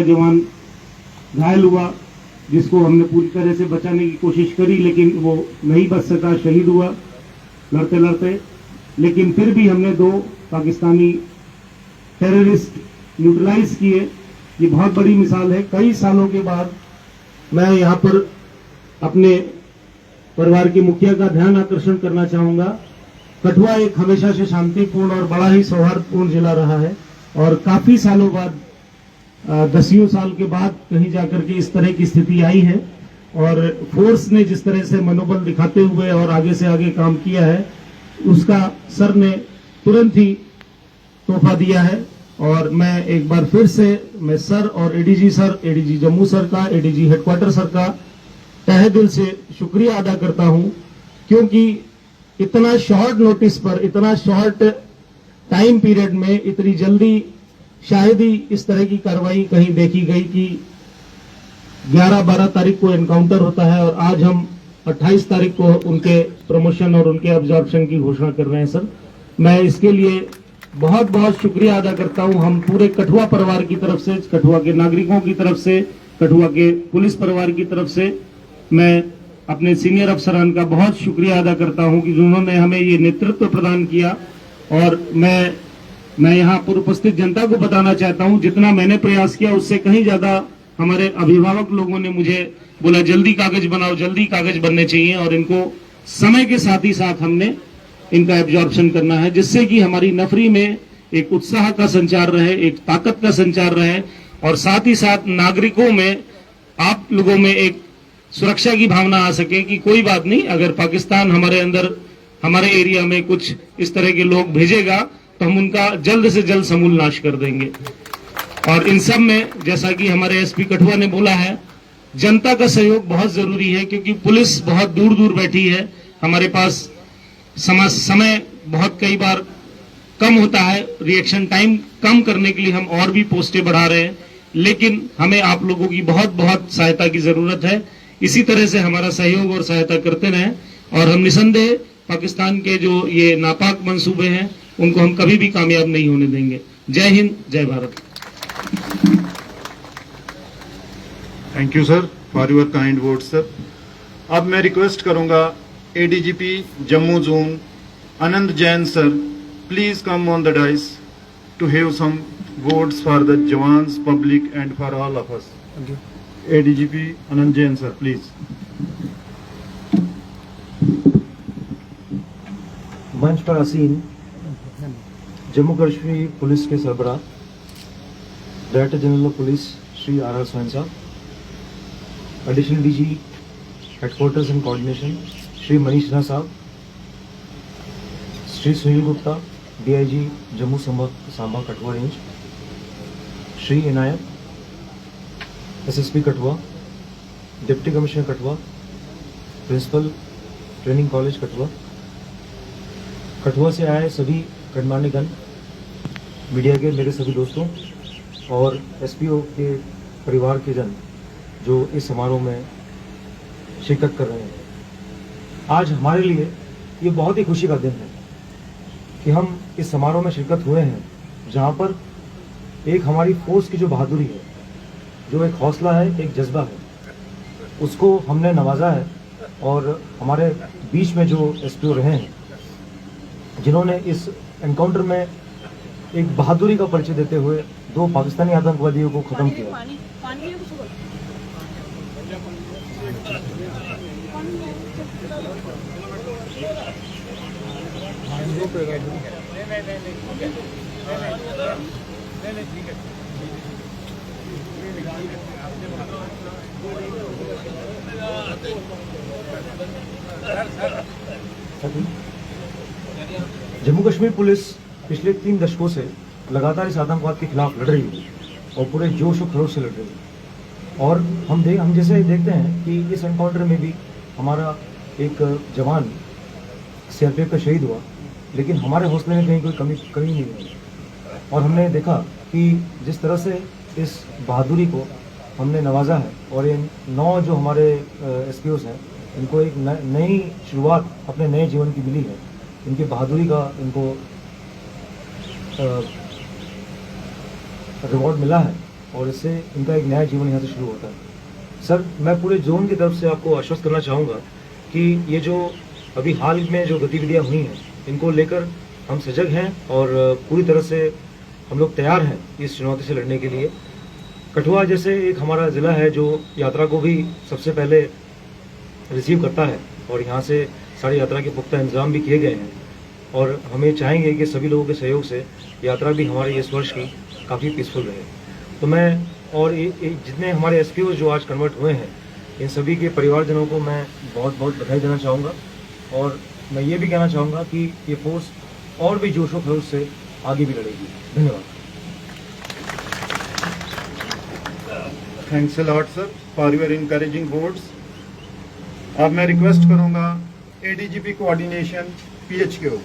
जवान घायल हुआ, जिसको हमने पूरी तरह से बचाने की कोशिश करी, लेकिन वो नहीं बच सका, शहीद हुआ लड़ते लड़ते। लेकिन फिर भी हमने 2 पाकिस्तानी टेररिस्ट न्यूट्रलाइज किए। ये बहुत बड़ी मिसाल है। कई सालों के बाद मैं यहाँ पर अपने परिवार के मुखिया का ध्यान आकर्षण करना चाहूंगा। कठुआ एक हमेशा से शांतिपूर्ण और बड़ा ही सौहार्दपूर्ण जिला रहा है, और काफी सालों बाद 10 साल के बाद कहीं जाकर के इस तरह की स्थिति आई है, और फोर्स ने जिस तरह से मनोबल दिखाते हुए और आगे से आगे काम किया है, उसका सर ने तुरंत ही तोहफा दिया है। और मैं एक बार फिर से मैं सर और ADG sir, ADG Jammu sir का, एडीजी हेडक्वार्टर सर का तहे दिल से शुक्रिया अदा करता हूं, क्योंकि इतना शॉर्ट नोटिस पर, इतना शॉर्ट टाइम पीरियड में इतनी जल्दी शायद ही इस तरह की कार्रवाई कहीं देखी गई कि 11-12 तारीख को एनकाउंटर होता है और आज हम 28 तारीख को उनके प्रमोशन और उनके अब्जॉर्प्शन की घोषणा कर रहे हैं। सर, मैं इसके लिए बहुत बहुत शुक्रिया अदा करता हूं। हम पूरे कठुआ परिवार की तरफ से, कठुआ के नागरिकों की तरफ से, कठुआ के पुलिस परिवार की तरफ से मैं अपने सीनियर अफसरान का बहुत शुक्रिया अदा करता हूं कि जिन्होंने हमें ये नेतृत्व प्रदान किया। और मैं यहाँ पर उपस्थित जनता को बताना चाहता हूं, जितना मैंने प्रयास किया उससे कहीं ज्यादा हमारे अभिभावक लोगों ने मुझे बोला जल्दी कागज बनाओ, जल्दी कागज बनने चाहिए, और इनको समय के साथ ही साथ हमने इनका एब्जॉर्प्शन करना है, जिससे कि हमारी नफरी में एक उत्साह का संचार रहे, एक ताकत का संचार रहे, और साथ ही साथ नागरिकों में, आप लोगों में एक सुरक्षा की भावना आ सके कि कोई बात नहीं, अगर पाकिस्तान हमारे अंदर, हमारे एरिया में कुछ इस तरह के लोग भेजेगा तो हम उनका जल्द से जल्द समूल नाश कर देंगे। और इन सब में, जैसा कि हमारे एसपी कठुआ ने बोला है, जनता का सहयोग बहुत जरूरी है, क्योंकि पुलिस बहुत दूर दूर बैठी है। हमारे पास समय बहुत कई बार कम होता है, रिएक्शन टाइम कम करने के लिए हम और भी पोस्टें बढ़ा रहे हैं, लेकिन हमें आप लोगों की बहुत बहुत सहायता की जरूरत है। इसी तरह से हमारा सहयोग और सहायता करते रहें, और हम निसंदेह पाकिस्तान के जो ये नापाक मंसूबे हैं उनको हम कभी भी कामयाब नहीं होने देंगे। जय हिंद, जय Bharat. Thank you sir for your kind words sir. अब मैं रिक्वेस्ट करूंगा ADGP Jammu zone Anand Jain sir, please come on the dais to have some words for the jawans, public and for all of us. ADGP Anand Jain sir, please. मंच पर आसीन Jammu Kashmir police के सरबराह director general of police Shri R Sohan साहब, additional DG headquarters and coordination Shri Manish Sinha साहब, Shri Sunil Gupta DIG Jammu Samba Kathua range, Shri Inayat SSP Kathua, deputy commissioner Kathua, principal training college Kathua, Kathua से आए सभी गणमान्यगण, मीडिया के मेरे सभी दोस्तों और एसपीओ के परिवार के जन जो इस समारोह में शिरकत कर रहे हैं। आज हमारे लिए ये बहुत ही खुशी का दिन है कि हम इस समारोह में शिरकत हुए हैं, जहाँ पर एक हमारी फोर्स की जो बहादुरी है, जो एक हौसला है, एक जज्बा है, उसको हमने नवाजा है। और हमारे बीच में जो एसपीओ रहे हैं, जिन्होंने इस एनकाउंटर में एक बहादुरी का परिचय देते हुए 2 पाकिस्तानी आतंकवादियों को खत्म किया। जम्मू कश्मीर पुलिस पिछले 3 दशकों से लगातार इस आतंकवाद के खिलाफ लड़ रही है और पूरे जोश और खरोश से लड़ रही है। और हम जैसे देखते हैं कि इस एनकाउंटर में भी हमारा एक जवान सीआरपीएफ का शहीद हुआ, लेकिन हमारे हौसले में कहीं कोई कमी नहीं हुई। और हमने देखा कि जिस तरह से इस बहादुरी को हमने नवाजा है, और इन 9 जो हमारे एसपीओस हैं, इनको एक नई शुरुआत अपने नए जीवन की मिली है। इनकी बहादुरी का इनको रिवॉर्ड मिला है। और इससे इनका एक नया जीवन यहाँ से शुरू होता है। सर, मैं पूरे जोन की तरफ से आपको आश्वस्त करना चाहूँगा कि ये जो अभी हाल में जो गतिविधियाँ हुई हैं, इनको लेकर हम सजग हैं और पूरी तरह से हम लोग तैयार हैं इस चुनौती से लड़ने के लिए। कठुआ जैसे एक हमारा ज़िला है जो यात्रा को भी सबसे पहले रिसीव करता है और यहाँ से सारी यात्रा के पुख्ता इंतजाम भी किए गए हैं और हमें चाहेंगे कि सभी लोगों के सहयोग से यात्रा भी हमारे इस वर्ष की काफ़ी पीसफुल रहे। तो मैं और जितने हमारे एसपीओ जो आज कन्वर्ट हुए हैं, इन सभी के परिवारजनों को मैं बहुत बहुत बधाई देना चाहूँगा और मैं ये भी कहना चाहूँगा कि ये फोर्स और भी जोशो खरोश से आगे भी लड़ेगी। धन्यवाद। Thanks a lot sir for your encouraging words. अब मैं रिक्वेस्ट करूंगा ADGP coordination PHQ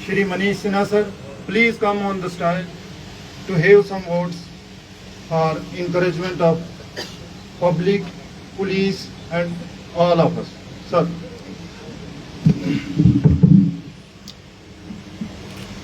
Shri Manish Sinha sir, please come on the stage to have some words for encouragement of public, police and all of us. Sir.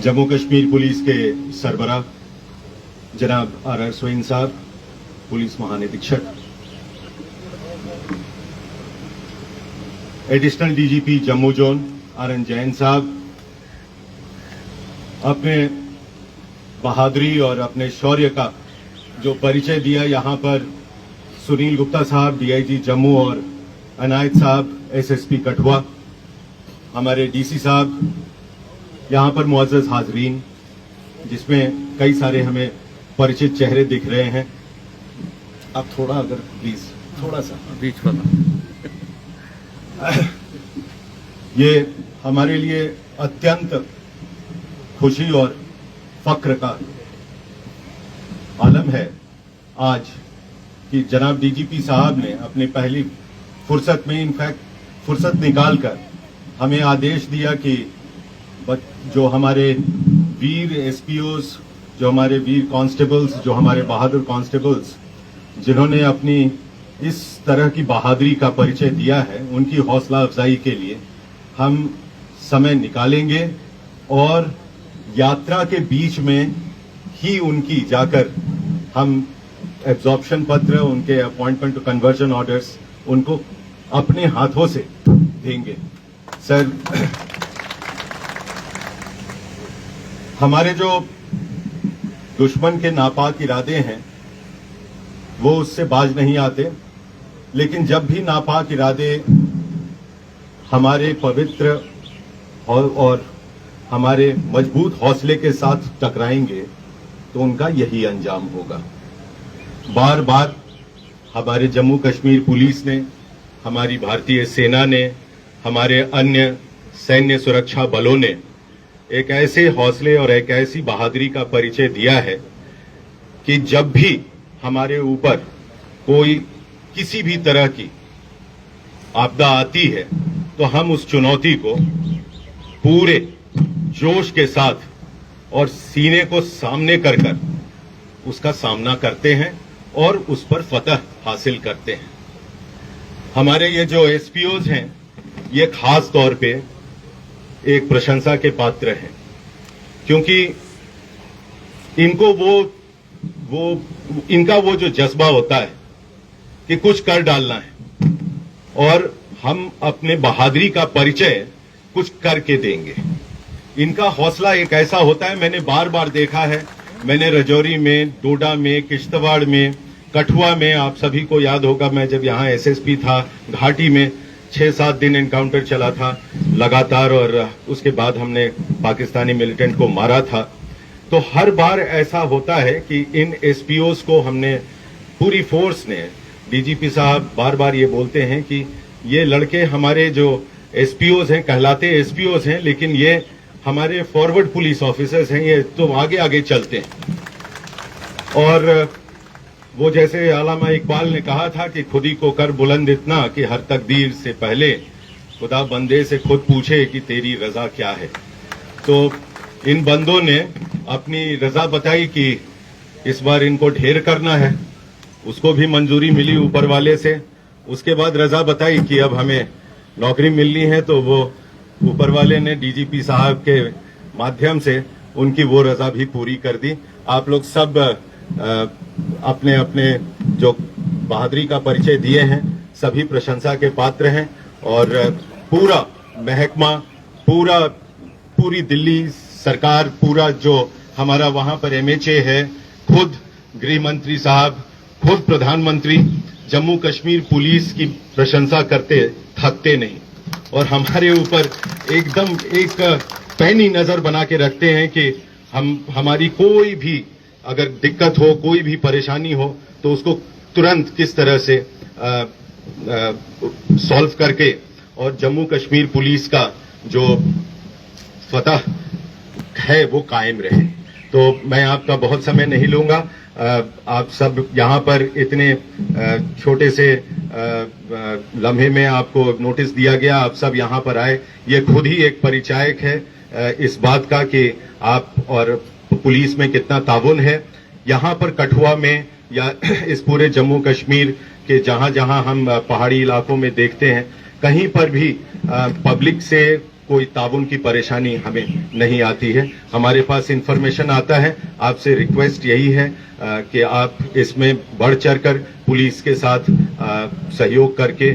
Jammu Kashmir police के सरबराह जनाब R Swain साहब, पुलिस महानिरीक्षक, additional DGP Jammu zone R Jain साहब, अपने बहादुरी और अपने शौर्य का जो परिचय दिया यहाँ पर सुनील गुप्ता साहब डीआईजी जम्मू और अनायत साहब एसएसपी कठुआ, हमारे डीसी साहब, यहाँ पर मुअज़्ज़ज़ हाज़रीन जिसमें कई सारे हमें परिचित चेहरे दिख रहे हैं। आप थोड़ा अगर प्लीज थोड़ा सा बीच वाला ये हमारे लिए अत्यंत खुशी और फक्र का आलम है आज कि जनाब डीजीपी साहब ने अपनी पहली फुर्सत में इनफैक्ट फुर्सत निकालकर हमें आदेश दिया कि जो हमारे वीर एसपीओस, जो हमारे वीर कांस्टेबल्स, जो हमारे बहादुर कांस्टेबल्स जिन्होंने अपनी इस तरह की बहादुरी का परिचय दिया है, उनकी हौसला अफजाई के लिए हम समय निकालेंगे और यात्रा के बीच में ही उनकी जाकर हम एब्जॉर्प्शन पत्र, उनके अपॉइंटमेंट टू कन्वर्जन ऑर्डर्स उनको अपने हाथों से देंगे। सर, हमारे जो दुश्मन के नापाक इरादे हैं वो उससे बाज नहीं आते, लेकिन जब भी नापाक इरादे हमारे पवित्र और हमारे मजबूत हौसले के साथ टकराएंगे तो उनका यही अंजाम होगा। बार बार हमारे जम्मू कश्मीर पुलिस ने, हमारी भारतीय सेना ने, हमारे अन्य सैन्य सुरक्षा बलों ने एक ऐसे हौसले और एक ऐसी बहादुरी का परिचय दिया है कि जब भी हमारे ऊपर कोई किसी भी तरह की आपदा आती है तो हम उस चुनौती को पूरे जोश के साथ और सीने को सामने कर उसका सामना करते हैं और उस पर फतह हासिल करते हैं। हमारे ये जो एसपीओज हैं ये खास तौर पे एक प्रशंसा के पात्र हैं, क्योंकि इनको इनका वो जो जज्बा होता है कि कुछ कर डालना है और हम अपने बहादुरी का परिचय कुछ करके देंगे। इनका हौसला एक ऐसा होता है, मैंने बार बार देखा है, मैंने रजौरी में, डोडा में, किश्तवाड़ में, कठुआ में, आप सभी को याद होगा मैं जब यहाँ एसएसपी था, घाटी में 6-7 दिन एनकाउंटर चला था लगातार और उसके बाद हमने पाकिस्तानी मिलिटेंट को मारा था। तो हर बार ऐसा होता है कि इन एसपीओस को हमने, पूरी फोर्स ने, डीजीपी साहब बार बार ये बोलते हैं कि ये लड़के हमारे जो एसपीओस हैं, कहलाते एसपीओस हैं, लेकिन ये हमारे फॉरवर्ड पुलिस ऑफिसर्स हैं, ये तो आगे आगे चलते हैं। और वो जैसे अल्लामा इकबाल ने कहा था कि खुदी को कर बुलंद इतना कि हर तकदीर से पहले खुदा बंदे से खुद पूछे कि तेरी रजा क्या है। तो इन बंदों ने अपनी रजा बताई कि इस बार इनको ढेर करना है, उसको भी मंजूरी मिली ऊपर वाले से। उसके बाद रजा बताई कि अब हमें नौकरी मिलनी है, तो वो ऊपर वाले ने डीजीपी साहब के माध्यम से उनकी वो रजा भी पूरी कर दी। आप लोग सब अपने अपने जो बहादुरी का परिचय दिए हैं सभी प्रशंसा के पात्र हैं और पूरा महकमा, पूरी दिल्ली सरकार, पूरा जो हमारा वहां पर एमएचए है, खुद गृह मंत्री साहब, खुद प्रधानमंत्री, जम्मू कश्मीर पुलिस की प्रशंसा करते थकते नहीं और हमारे ऊपर एकदम एक पैनी नजर बना के रखते हैं कि हमारी कोई भी अगर दिक्कत हो, कोई भी परेशानी हो तो उसको तुरंत किस तरह से सॉल्व करके और जम्मू कश्मीर पुलिस का जो फतह है वो कायम रहे। तो मैं आपका बहुत समय नहीं लूंगा। आप सब यहाँ पर इतने छोटे से लम्हे में आपको नोटिस दिया गया, आप सब यहाँ पर आए, ये खुद ही एक परिचायक है इस बात का कि आप और पुलिस में कितना ताउन है। यहाँ पर कठुआ में या इस पूरे जम्मू कश्मीर के जहां जहां हम पहाड़ी इलाकों में देखते हैं, कहीं पर भी पब्लिक से कोई ताउन की परेशानी हमें नहीं आती है। हमारे पास इंफॉर्मेशन आता है। आपसे रिक्वेस्ट यही है कि आप इसमें बढ़ चढ़कर पुलिस के साथ सहयोग करके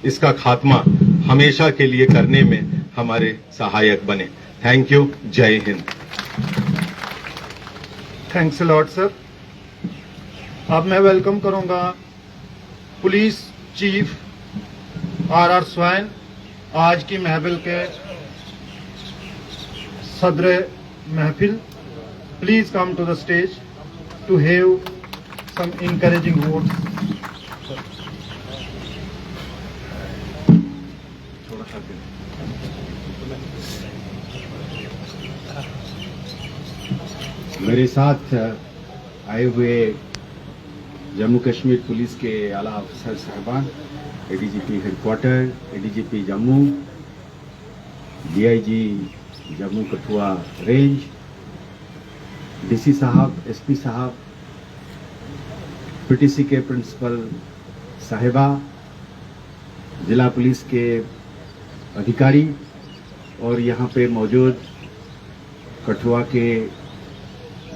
इसका खात्मा हमेशा के लिए करने में हमारे सहायक बने। Thank you. जय Hind. Thanks a lot sir. अब मैं वेलकम करूंगा पुलिस चीफ आर स्वैन, आज की महफिल के सदर महफिल। Please come to the stage to have some encouraging words. मेरे साथ आए हुए जम्मू कश्मीर पुलिस के आला अफसर साहबान, ADGP headquarter, ADGP Jammu, DIG Jammu Kathua range, DC साहब, एसपी साहब, पीटीसी के प्रिंसिपल साहिबा, जिला पुलिस के अधिकारी और यहाँ पे मौजूद कठुआ के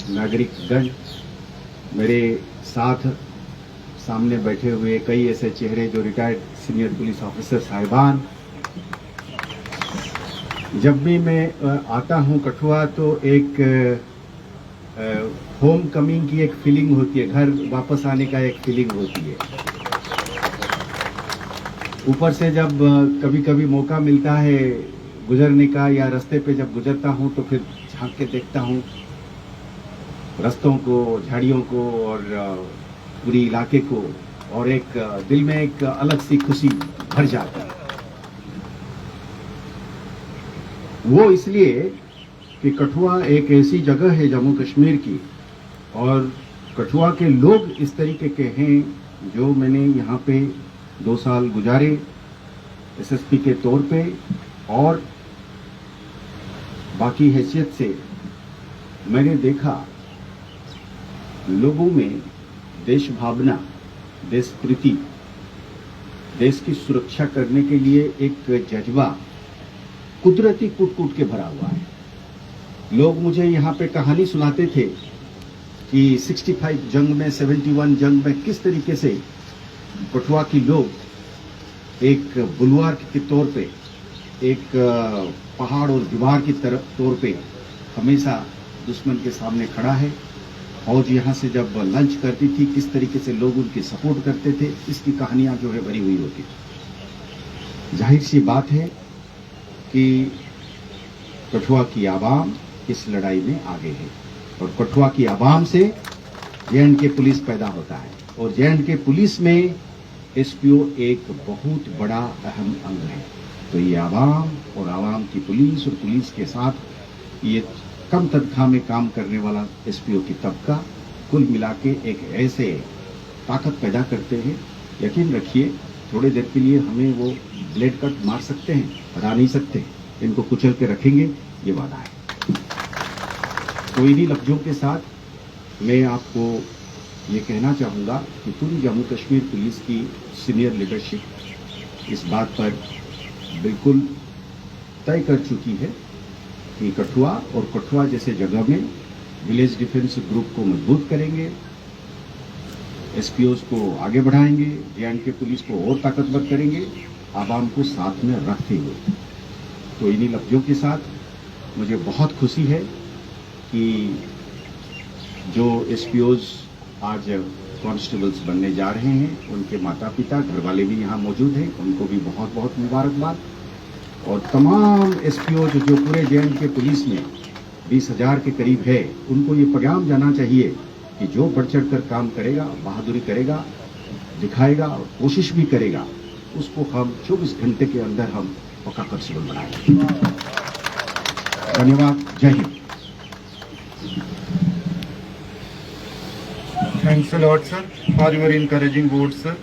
नागरिकगण, मेरे साथ सामने बैठे हुए कई ऐसे चेहरे जो रिटायर्ड सीनियर पुलिस ऑफिसर साहिबान। जब भी मैं आता हूँ कठुआ तो एक होम कमिंग की एक फीलिंग होती है, घर वापस आने का एक फीलिंग होती है। ऊपर से जब कभी कभी मौका मिलता है गुजरने का या रास्ते पे जब गुजरता हूँ तो फिर झांक के देखता हूँ रास्तों को, झाड़ियों को और पूरी इलाके को, और एक दिल में एक अलग सी खुशी भर जाती है। वो इसलिए कि कठुआ एक ऐसी जगह है जम्मू कश्मीर की, और कठुआ के लोग इस तरीके के हैं जो मैंने यहाँ पे 2 साल गुजारे एसएसपी के तौर पे और बाकी हैसियत से मैंने देखा लोगों में देश भावना, देश प्रीति, देश की सुरक्षा करने के लिए एक जज्बा कुदरती कूट-कूट के भरा हुआ है। लोग मुझे यहाँ पे कहानी सुनाते थे कि 65 जंग में, 71 जंग में किस तरीके से कठुआ की लोग एक बुलवार के तौर पे, एक पहाड़ और दीवार की तौर पे हमेशा दुश्मन के सामने खड़ा है। फौज यहाँ से जब लंच करती थी किस तरीके से लोग उनकी सपोर्ट करते थे, इसकी कहानियां जो है भरी हुई होती थी। जाहिर सी बात है कि कठुआ की आवाम इस लड़ाई में आगे है और कठुआ की आवाम से जे.एंड.के पुलिस पैदा होता है और जे.एंड.के पुलिस में एसपीओ एक बहुत बड़ा अहम अंग है। तो ये आवाम और आवाम की पुलिस और पुलिस के साथ ये कम तनख्वाह में काम करने वाला एसपीओ की तबका कुल मिला के एक ऐसे ताकत पैदा करते हैं। यकीन रखिए थोड़ी देर के लिए हमें वो ब्लेड कट मार सकते हैं, हरा नहीं सकते, इनको कुचल के रखेंगे, ये वादा है। तो इन्हीं लफ्जों के साथ मैं आपको ये कहना चाहूँगा कि पूरी जम्मू कश्मीर पुलिस की सीनियर लीडरशिप इस बात पर बिल्कुल तय कर चुकी है कि कठुआ और कठुआ जैसे जगह में विलेज डिफेंस ग्रुप को मजबूत करेंगे, एसपीओज को आगे बढ़ाएंगे, जे.एंड.के पुलिस को और ताकतवर करेंगे, आवाम को साथ में रखते हुए। तो इन्हीं लफ्जों के साथ मुझे बहुत खुशी है कि जो एसपीओज आज कॉन्स्टेबल्स बनने जा रहे हैं, उनके माता पिता, घर वाले भी यहाँ मौजूद हैं, उनको भी बहुत बहुत मुबारकबाद। और तमाम एसपीओ जो पूरे जे.एंड.के पुलिस में 20,000 के करीब है, उनको ये पैगाम जाना चाहिए कि जो बढ़ चढ़ कर काम करेगा, बहादुरी करेगा, दिखाएगा और कोशिश भी करेगा, उसको हम 24 घंटे के अंदर हम पक्का कांस्टेबल बनाएंगे। धन्यवाद। जय Hind. Thanks a lot, sir, for your encouraging words, sir.